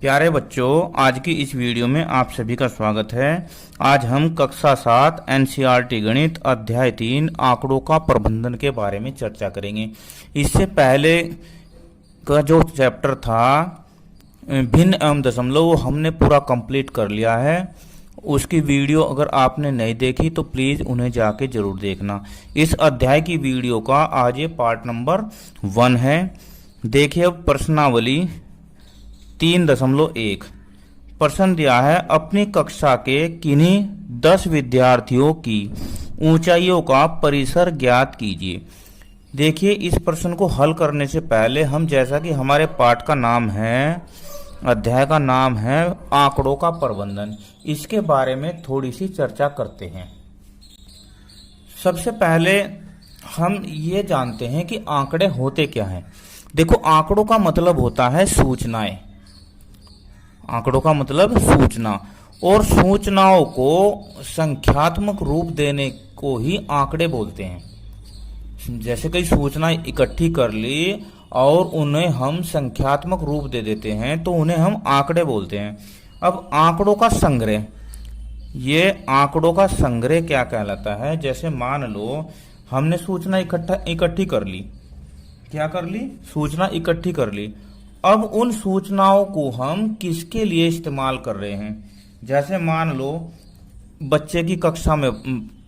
प्यारे बच्चों, आज की इस वीडियो में आप सभी का स्वागत है। आज हम कक्षा 7 एनसीईआरटी गणित अध्याय 3 आंकड़ों का प्रबंधन के बारे में चर्चा करेंगे। इससे पहले का जो चैप्टर था भिन्न एवं दशमलव, वो हमने पूरा कंप्लीट कर लिया है। उसकी वीडियो अगर आपने नहीं देखी तो प्लीज़ उन्हें जाके जरूर देखना। इस अध्याय की वीडियो का आज ये पार्ट नंबर 1 है। देखिए अब प्रश्नावली 3.1 प्रश्न दिया है, अपनी कक्षा के किन्हीं 10 विद्यार्थियों की ऊंचाइयों का परिसर ज्ञात कीजिए। देखिए इस प्रश्न को हल करने से पहले हम, जैसा कि हमारे पाठ का नाम है, अध्याय का नाम है आंकड़ों का प्रबंधन, इसके बारे में थोड़ी सी चर्चा करते हैं। सबसे पहले हम ये जानते हैं कि आंकड़े होते क्या हैं। देखो, आंकड़ों का मतलब होता है सूचनाएं। आंकड़ों का मतलब सूचना, और सूचनाओं को संख्यात्मक रूप देने को ही आंकड़े बोलते हैं। जैसे कई सूचनाएं इकट्ठी कर ली और उन्हें हम संख्यात्मक रूप दे देते हैं तो उन्हें हम आंकड़े बोलते हैं। अब आंकड़ों का संग्रह, ये आंकड़ों का संग्रह क्या कहलाता है? जैसे मान लो हमने सूचना इकट्ठी कर ली। क्या कर ली? सूचना इकट्ठी कर ली। अब उन सूचनाओं को हम किसके लिए इस्तेमाल कर रहे हैं? जैसे मान लो बच्चे की कक्षा में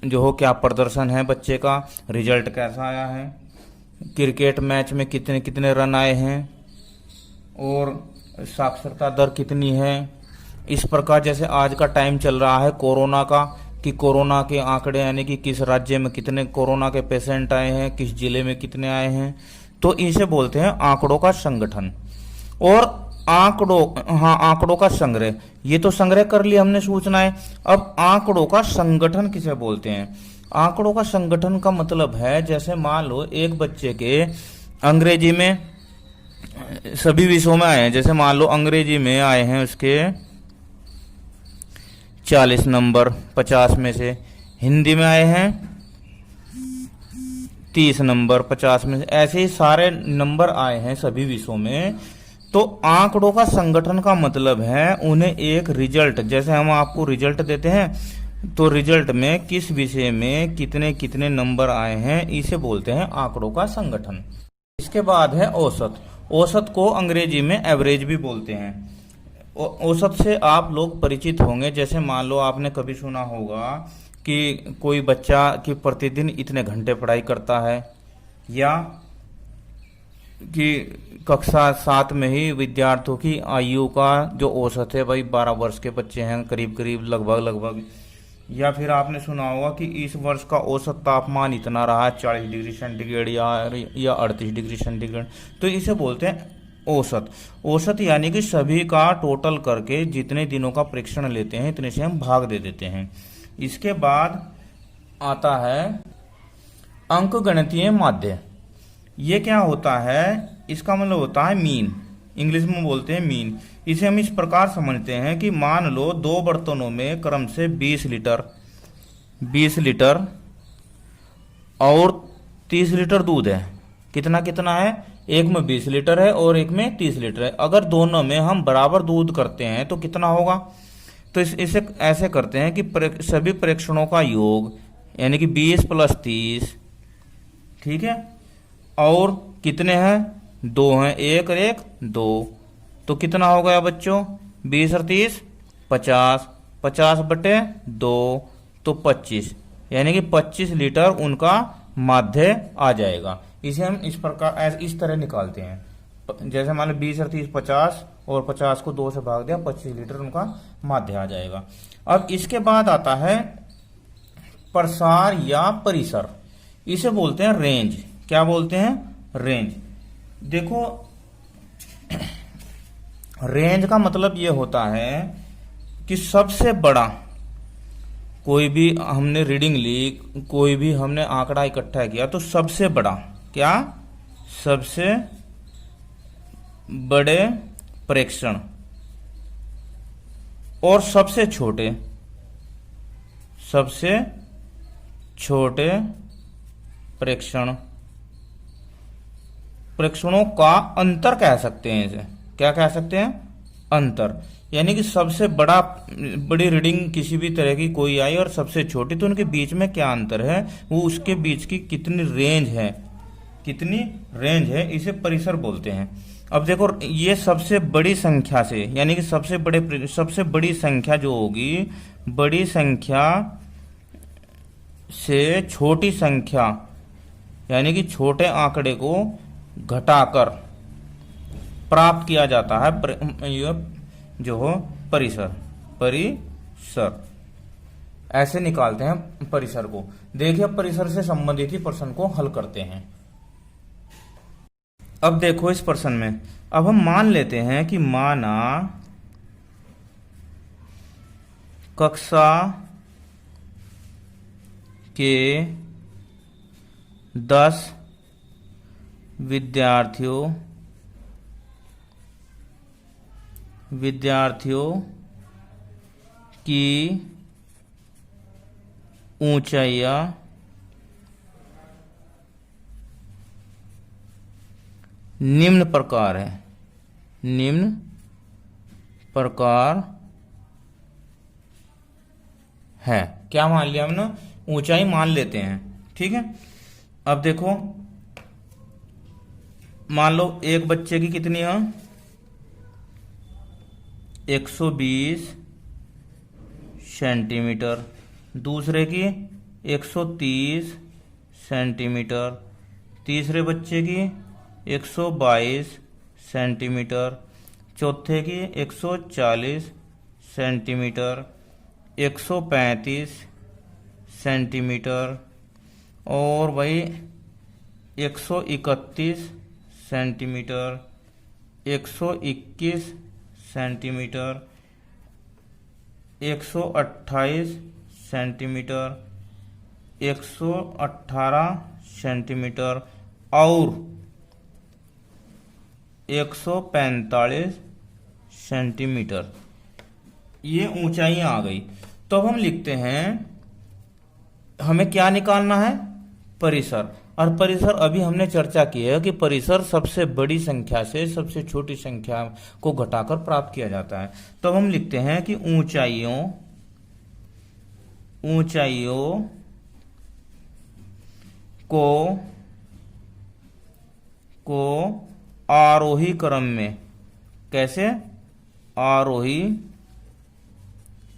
जो हो क्या प्रदर्शन है, बच्चे का रिजल्ट कैसा आया है, क्रिकेट मैच में कितने कितने रन आए हैं, और साक्षरता दर कितनी है। इस प्रकार जैसे आज का टाइम चल रहा है कोरोना का, कि कोरोना के आंकड़े, यानी कि किस राज्य में कितने कोरोना के पेशेंट आए हैं, किस जिले में कितने आए हैं, तो इसे बोलते हैं आंकड़ों का संगठन। और आंकड़ों का संग्रह, ये तो संग्रह कर लिया हमने सूचनाएं। अब आंकड़ों का संगठन किसे बोलते हैं? आंकड़ों का संगठन का मतलब है, जैसे मान लो एक बच्चे के अंग्रेजी में सभी विषयों में आए हैं। जैसे मान लो अंग्रेजी में आए हैं उसके 40 नंबर 50 में से, हिंदी में आए हैं 30 नंबर 50 में से, ऐसे ही सारे नंबर आए हैं सभी विषयों में। तो आंकड़ों का संगठन का मतलब है उन्हें एक रिजल्ट, जैसे हम आपको रिजल्ट देते हैं तो रिजल्ट में किस विषय में कितने कितने नंबर आए हैं, इसे बोलते हैं आंकड़ों का संगठन। इसके बाद है औसत। औसत को अंग्रेजी में एवरेज भी बोलते हैं। औसत से आप लोग परिचित होंगे। जैसे मान लो आपने कभी सुना होगा कि कोई बच्चा कि प्रतिदिन इतने घंटे पढ़ाई करता है, या कि कक्षा 7 में ही विद्यार्थियों की आयु का जो औसत है भाई 12 वर्ष के बच्चे हैं करीब करीब, लगभग। या फिर आपने सुना होगा कि इस वर्ष का औसत तापमान इतना रहा, 40 डिग्री सेंटीग्रेड या 38 डिग्री सेंटीग्रेड। तो इसे बोलते हैं औसत। औसत यानी कि सभी का टोटल करके जितने दिनों का परीक्षण लेते हैं इतने से हम भाग दे देते हैं। इसके बाद आता है अंकगणितीय माध्य। ये क्या होता है? इसका मतलब होता है मीन, इंग्लिश में बोलते हैं मीन। इसे हम इस प्रकार समझते हैं कि मान लो 2 बर्तनों में क्रम से 20 लीटर और 30 लीटर दूध है। कितना कितना है? एक में 20 लीटर है और एक में 30 लीटर है। अगर दोनों में हम बराबर दूध करते हैं तो कितना होगा? तो इसे ऐसे करते हैं कि सभी परीक्षणों का योग, यानी कि 20 + 30, ठीक है, और कितने हैं? 2 हैं, 1 और 1 2। तो कितना हो गया बच्चों? 20 और 30 50, 50/2 तो 25, यानी कि 25 लीटर उनका माध्य आ जाएगा। इसे हम इस प्रकार इस तरह निकालते हैं। जैसे मान लो 20 और 30 50, और 50 को 2 से भाग दिया, 25 लीटर उनका माध्य आ जाएगा। अब इसके बाद आता है प्रसार या परिसर। इसे बोलते हैं रेंज। क्या बोलते हैं? रेंज। देखो रेंज का मतलब यह होता है कि सबसे बड़ा, कोई भी हमने रीडिंग ली, कोई भी हमने आंकड़ा इकट्ठा किया, तो सबसे बड़ा क्या? सबसे बड़े प्रेक्षण और सबसे छोटे प्रेक्षणों का अंतर कह सकते हैं। इसे क्या कह सकते हैं? अंतर, यानी कि सबसे बड़ी रीडिंग किसी भी तरह की कोई आई और सबसे छोटी, तो उनके बीच में क्या अंतर है, वो उसके बीच की कितनी रेंज है, इसे परिसर बोलते हैं। अब देखो ये सबसे बड़ी संख्या से, यानी कि सबसे बड़ी संख्या जो होगी, बड़ी संख्या से छोटी संख्या, यानी कि छोटे आंकड़े को घटाकर प्राप्त किया जाता है ये जो हो परिसर ऐसे निकालते हैं परिसर को। देखिए अब परिसर से संबंधित ही प्रश्न को हल करते हैं। अब देखो इस प्रश्न में, अब हम मान लेते हैं कि माना कक्षा के 10 विद्यार्थियों की ऊंचाइयां निम्न प्रकार है। क्या मान लिया हमने, ऊंचाई मान लेते हैं, ठीक है। अब देखो मान लो एक बच्चे की कितनी है, 120 सेंटीमीटर, दूसरे की 130 सेंटीमीटर, तीसरे बच्चे की 122 सेंटीमीटर, चौथे की 140 सेंटीमीटर, 135 सेंटीमीटर और भाई 131 सेंटीमीटर, 121 सेंटीमीटर, 128 सेंटीमीटर, 118 सेंटीमीटर और 145 सेंटीमीटर, ये ऊंचाइयां आ गई। तो अब हम लिखते हैं, हमें क्या निकालना है, परिसर। और परिसर अभी हमने चर्चा की है कि परिसर सबसे बड़ी संख्या से सबसे छोटी संख्या को घटाकर प्राप्त किया जाता है। तो हम लिखते हैं कि ऊंचाइयों को आरोही क्रम में, कैसे, आरोही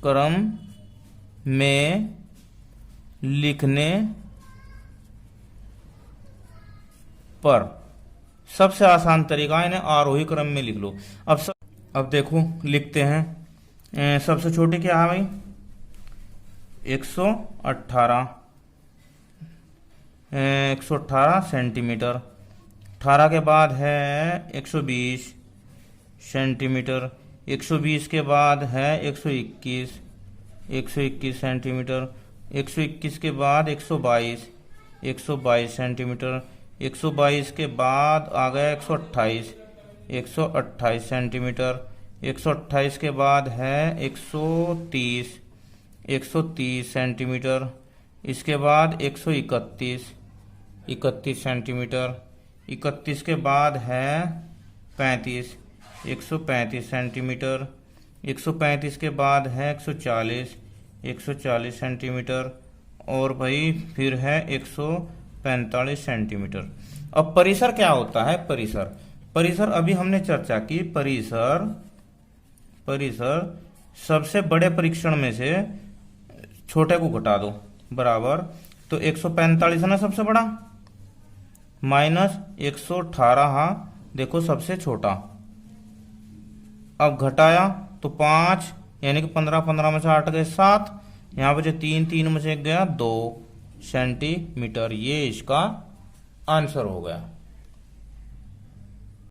क्रम में लिखने पर, सबसे आसान तरीका है इन्हें आरोही क्रम में लिख लो। अब देखो लिखते हैं, सबसे छोटी क्या है भाई, 118 सेंटीमीटर, 18 के बाद है 120 सेंटीमीटर, 120 के बाद है 121 सेंटीमीटर, 121 के बाद 122 सेंटीमीटर, 122 के बाद आ गया 128 सेंटीमीटर, 128 के बाद है 130 सेंटीमीटर, इसके बाद 131 सेंटीमीटर, 31 के बाद है 135 सेंटीमीटर, 135 के बाद है 140 सेंटीमीटर और भाई फिर है 145 सेंटीमीटर। अब परिसर क्या होता है, परिसर अभी हमने चर्चा की, परिसर सबसे बड़े परीक्षण में से छोटे को घटा दो, बराबर, तो 145 है ना सबसे बड़ा, माइनस 118, हाँ देखो सबसे छोटा, अब घटाया तो 5, यानी कि 15 में से 8 गए 7, यहाँ पे जो 3 में से 1 गया 2 सेंटीमीटर, ये इसका आंसर हो गया।